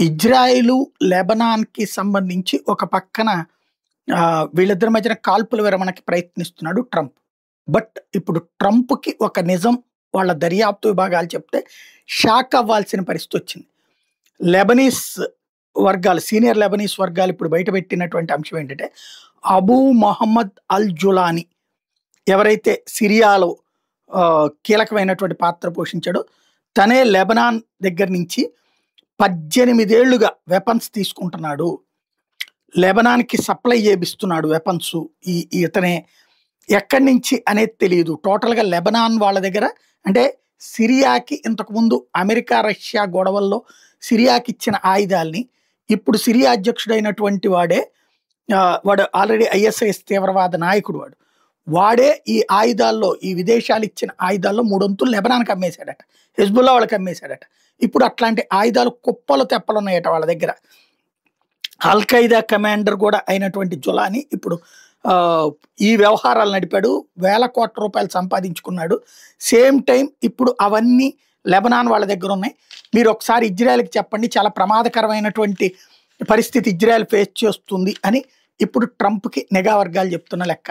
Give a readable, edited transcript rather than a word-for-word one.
ఇజ్రాయిలు, లెబనాన్‌కి సంబంధించి ఒక పక్కన వీళ్ళిద్దరి మధ్యన కాల్పుల విరమణకి ప్రయత్నిస్తున్నాడు ట్రంప్. బట్ ఇప్పుడు ట్రంప్‌కి ఒక నిజం వాళ్ళ దర్యాప్తు విభాగాలు చెప్తే షాక్ అవ్వాల్సిన పరిస్థితొచ్చింది. లెబనీస్ వర్గాలు, సీనియర్ లెబనీస్ వర్గాలు ఇప్పుడు బయటపెట్టినటువంటి అంశం ఏంటంటే, అబూ మొహమ్మద్ అల్ జులానీ ఎవరైతే సిరియాలో కీలకమైనటువంటి పాత్ర పోషించాడో, తనే లెబనాన్ దగ్గర నుంచి 18 ఏళ్లుగా వెపన్స్ తీసుకుంటున్నాడు. లెబనాన్‌కి సప్లై చేపిస్తున్నాడు వెపన్స్. ఇతనే ఎక్కడి నుంచి అనేది తెలియదు. టోటల్‌గా లెబనాన్ వాళ్ళ దగ్గర అంటే సిరియాకి ఇంతకుముందు అమెరికా, రష్యా గొడవల్లో సిరియాకి ఇచ్చిన ఆయుధాల్ని ఇప్పుడు సిరియా అధ్యక్షుడైనటువంటి వాడు ఆల్రెడీ ఐఎస్ఐఎస్ తీవ్రవాద నాయకుడు వాడు. వాడే ఈ ఆయుధాల్లో, ఈ విదేశాలు ఇచ్చిన ఆయుధాల్లో 3 వంతులు లెబనాన్‌కి అమ్మేశాడట. హెజ్బుల్లా వాళ్ళకి అమ్మేశాడట. ఇప్పుడు అట్లాంటి ఆయుధాలు కుప్పలు తెప్పలున్నాయట వాళ్ళ దగ్గర. అల్ ఖైదా కమాండర్ కూడా అయినటువంటి జులానీ ఇప్పుడు ఈ వ్యవహారాలు నడిపాడు. వేల కోట్ల రూపాయలు సంపాదించుకున్నాడు. సేమ్ టైం ఇప్పుడు అవన్నీ లెబనాన్ వాళ్ళ దగ్గర ఉన్నాయి. మీరు ఒకసారి ఇజ్రాయెల్‌కి చెప్పండి, చాలా ప్రమాదకరమైనటువంటి పరిస్థితి ఇజ్రాయెల్ ఫేస్ చేస్తుంది అని ఇప్పుడు ట్రంప్‌కి నిఘా వర్గాలు చెప్తున్న లెక్క.